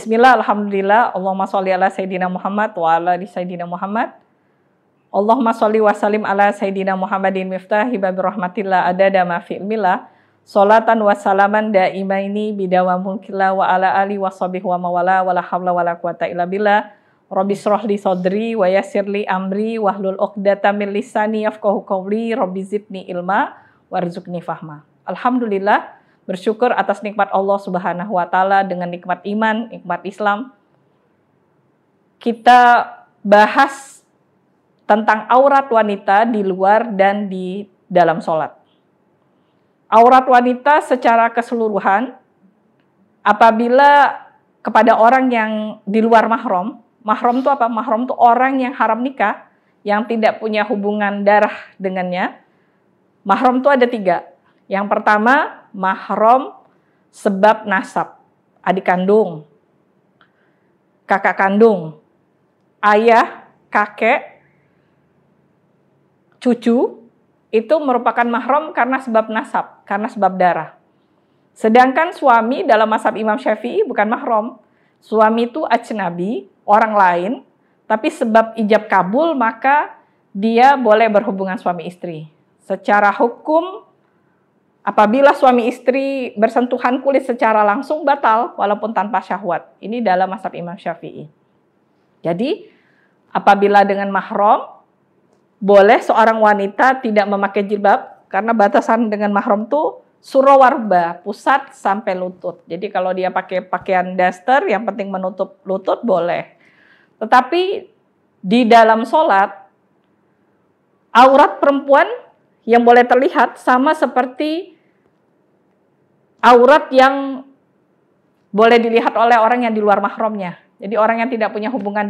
Bismillah, alhamdulillah, Allahumma sholli ala Sayyidina Muhammad wa ala ali Sayyidina Muhammad. Allahumma sholli wa sallim ala Sayyidina Muhammadin miftahi babi rahmatillah adada ma fi ilmillah. Sholatan wa salaman daimaini bidawa mulkillah wa ala ali wa sahbihi wa mawala wa la hawla wa la quwata illa billah. Rabbi shrah li sadri wa yassir li amri wahlul 'uqdatam min lisani yafqahu qawli. Rabbi zidni ilma warzuqni fahma. Alhamdulillah, bersyukur atas nikmat Allah Subhanahu wa taala dengan nikmat iman, nikmat Islam. Kita bahas tentang aurat wanita di luar dan di dalam sholat. Aurat wanita secara keseluruhan apabila kepada orang yang di luar mahram. Mahram itu apa? Mahram itu orang yang haram nikah, yang tidak punya hubungan darah dengannya. Mahram itu ada 3. Yang pertama, mahram sebab nasab, adik kandung, kakak kandung, ayah, kakek, cucu, itu merupakan mahram karena sebab nasab, karena sebab darah. Sedangkan suami dalam mazhab Imam Syafi'i bukan mahram. Suami itu ajnabi, orang lain, tapi sebab ijab kabul maka dia boleh berhubungan suami istri. Secara hukum, apabila suami istri bersentuhan kulit secara langsung batal walaupun tanpa syahwat. Ini dalam mazhab Imam Syafi'i. Jadi, apabila dengan mahram, boleh seorang wanita tidak memakai jilbab karena batasan dengan mahram itu surah warba, pusat sampai lutut. Jadi kalau dia pakai pakaian daster yang penting menutup lutut boleh. Tetapi di dalam sholat, aurat perempuan yang boleh terlihat sama seperti aurat yang boleh dilihat oleh orang yang di luar mahramnya. Jadi orang yang tidak punya hubungan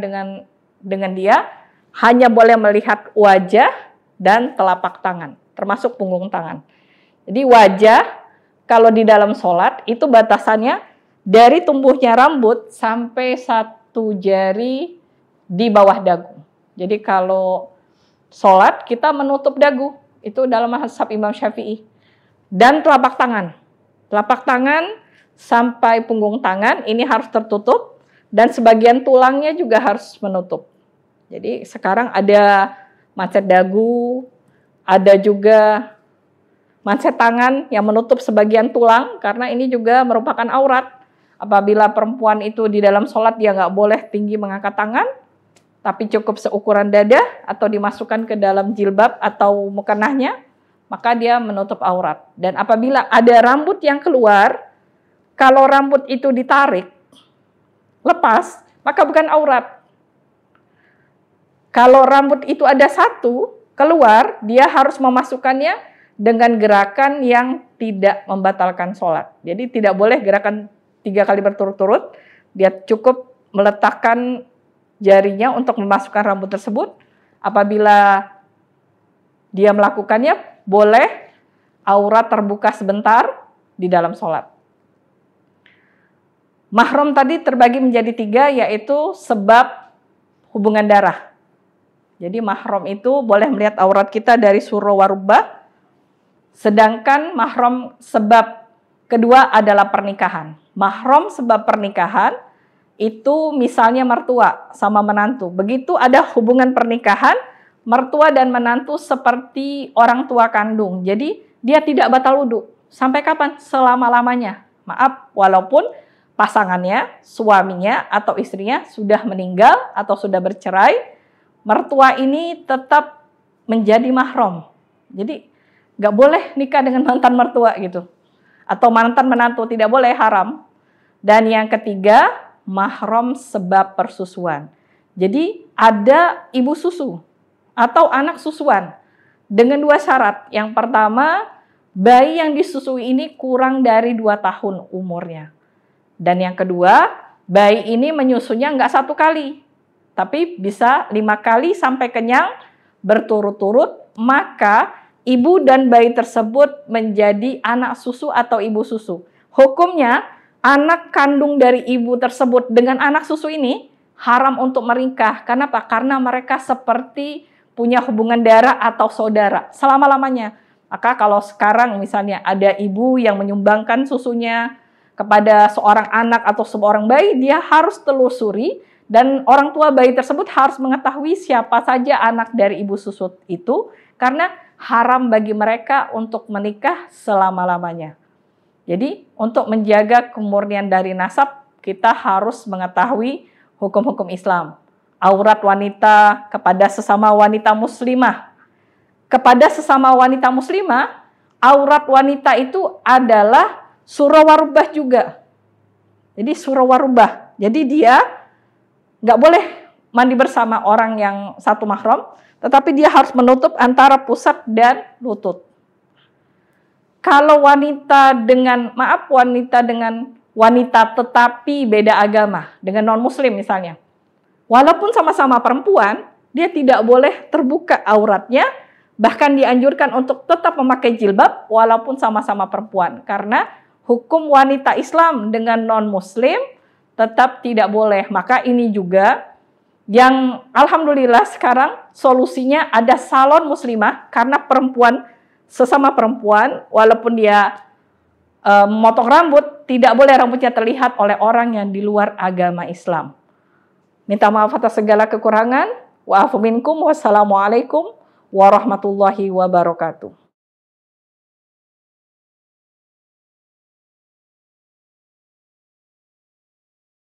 dengan dia hanya boleh melihat wajah dan telapak tangan, termasuk punggung tangan. Jadi wajah kalau di dalam sholat itu batasannya dari tumbuhnya rambut sampai 1 jari di bawah dagu. Jadi kalau sholat kita menutup dagu, itu dalam mazhab Imam Syafi'i. Dan telapak tangan. Telapak tangan sampai punggung tangan ini harus tertutup dan sebagian tulangnya juga harus menutup. Jadi sekarang ada macet dagu, ada juga macet tangan yang menutup sebagian tulang karena ini juga merupakan aurat. Apabila perempuan itu di dalam sholat dia nggak boleh tinggi mengangkat tangan, tapi cukup seukuran dada atau dimasukkan ke dalam jilbab atau mukenahnya, maka dia menutup aurat. Dan apabila ada rambut yang keluar, kalau rambut itu ditarik, lepas, maka bukan aurat. Kalau rambut itu ada 1 keluar, dia harus memasukkannya dengan gerakan yang tidak membatalkan sholat. Jadi tidak boleh gerakan 3 kali berturut-turut, dia cukup meletakkan jarinya untuk memasukkan rambut tersebut. Apabila dia melakukannya, boleh aurat terbuka sebentar di dalam sholat. Mahram tadi terbagi menjadi 3, yaitu sebab hubungan darah. Jadi mahram itu boleh melihat aurat kita dari surah warubah, sedangkan mahram sebab kedua adalah pernikahan. Mahram sebab pernikahan itu misalnya mertua sama menantu. Begitu ada hubungan pernikahan, mertua dan menantu seperti orang tua kandung. Jadi dia tidak batal wudhu. Sampai kapan? Selama-lamanya. Maaf, walaupun pasangannya, suaminya atau istrinya sudah meninggal atau sudah bercerai, mertua ini tetap menjadi mahram. Jadi nggak boleh nikah dengan mantan mertua gitu. Atau mantan menantu, tidak boleh, haram. Dan yang ketiga, mahram sebab persusuan. Jadi ada ibu susu atau anak susuan dengan 2 syarat. Yang pertama, bayi yang disusui ini kurang dari 2 tahun umurnya. Dan yang kedua, bayi ini menyusunya nggak 1 kali, tapi bisa 5 kali sampai kenyang berturut-turut, maka ibu dan bayi tersebut menjadi anak susu atau ibu susu. Hukumnya, anak kandung dari ibu tersebut dengan anak susu ini haram untuk menikah. Kenapa? Karena mereka seperti punya hubungan darah atau saudara selama-lamanya. Maka kalau sekarang misalnya ada ibu yang menyumbangkan susunya kepada seorang anak atau seorang bayi, dia harus telusuri dan orang tua bayi tersebut harus mengetahui siapa saja anak dari ibu susu itu, karena haram bagi mereka untuk menikah selama-lamanya. Jadi untuk menjaga kemurnian dari nasab, kita harus mengetahui hukum-hukum Islam. Aurat wanita kepada sesama wanita muslimah. Kepada sesama wanita muslimah, aurat wanita itu adalah surah warubah juga. Jadi surah warubah. Jadi dia nggak boleh mandi bersama orang yang satu mahram, tetapi dia harus menutup antara pusat dan lutut. Kalau wanita dengan wanita tetapi beda agama, dengan non-muslim misalnya, walaupun sama-sama perempuan, dia tidak boleh terbuka auratnya, bahkan dianjurkan untuk tetap memakai jilbab walaupun sama-sama perempuan. Karena hukum wanita Islam dengan non-muslim tetap tidak boleh. Maka ini juga yang alhamdulillah sekarang solusinya ada salon muslimah, karena perempuan, sesama perempuan, walaupun dia memotong rambut, tidak boleh rambutnya terlihat oleh orang yang di luar agama Islam. Minta maaf atas segala kekurangan. Wa'afu minkum. Wassalamualaikum warahmatullahi wabarakatuh.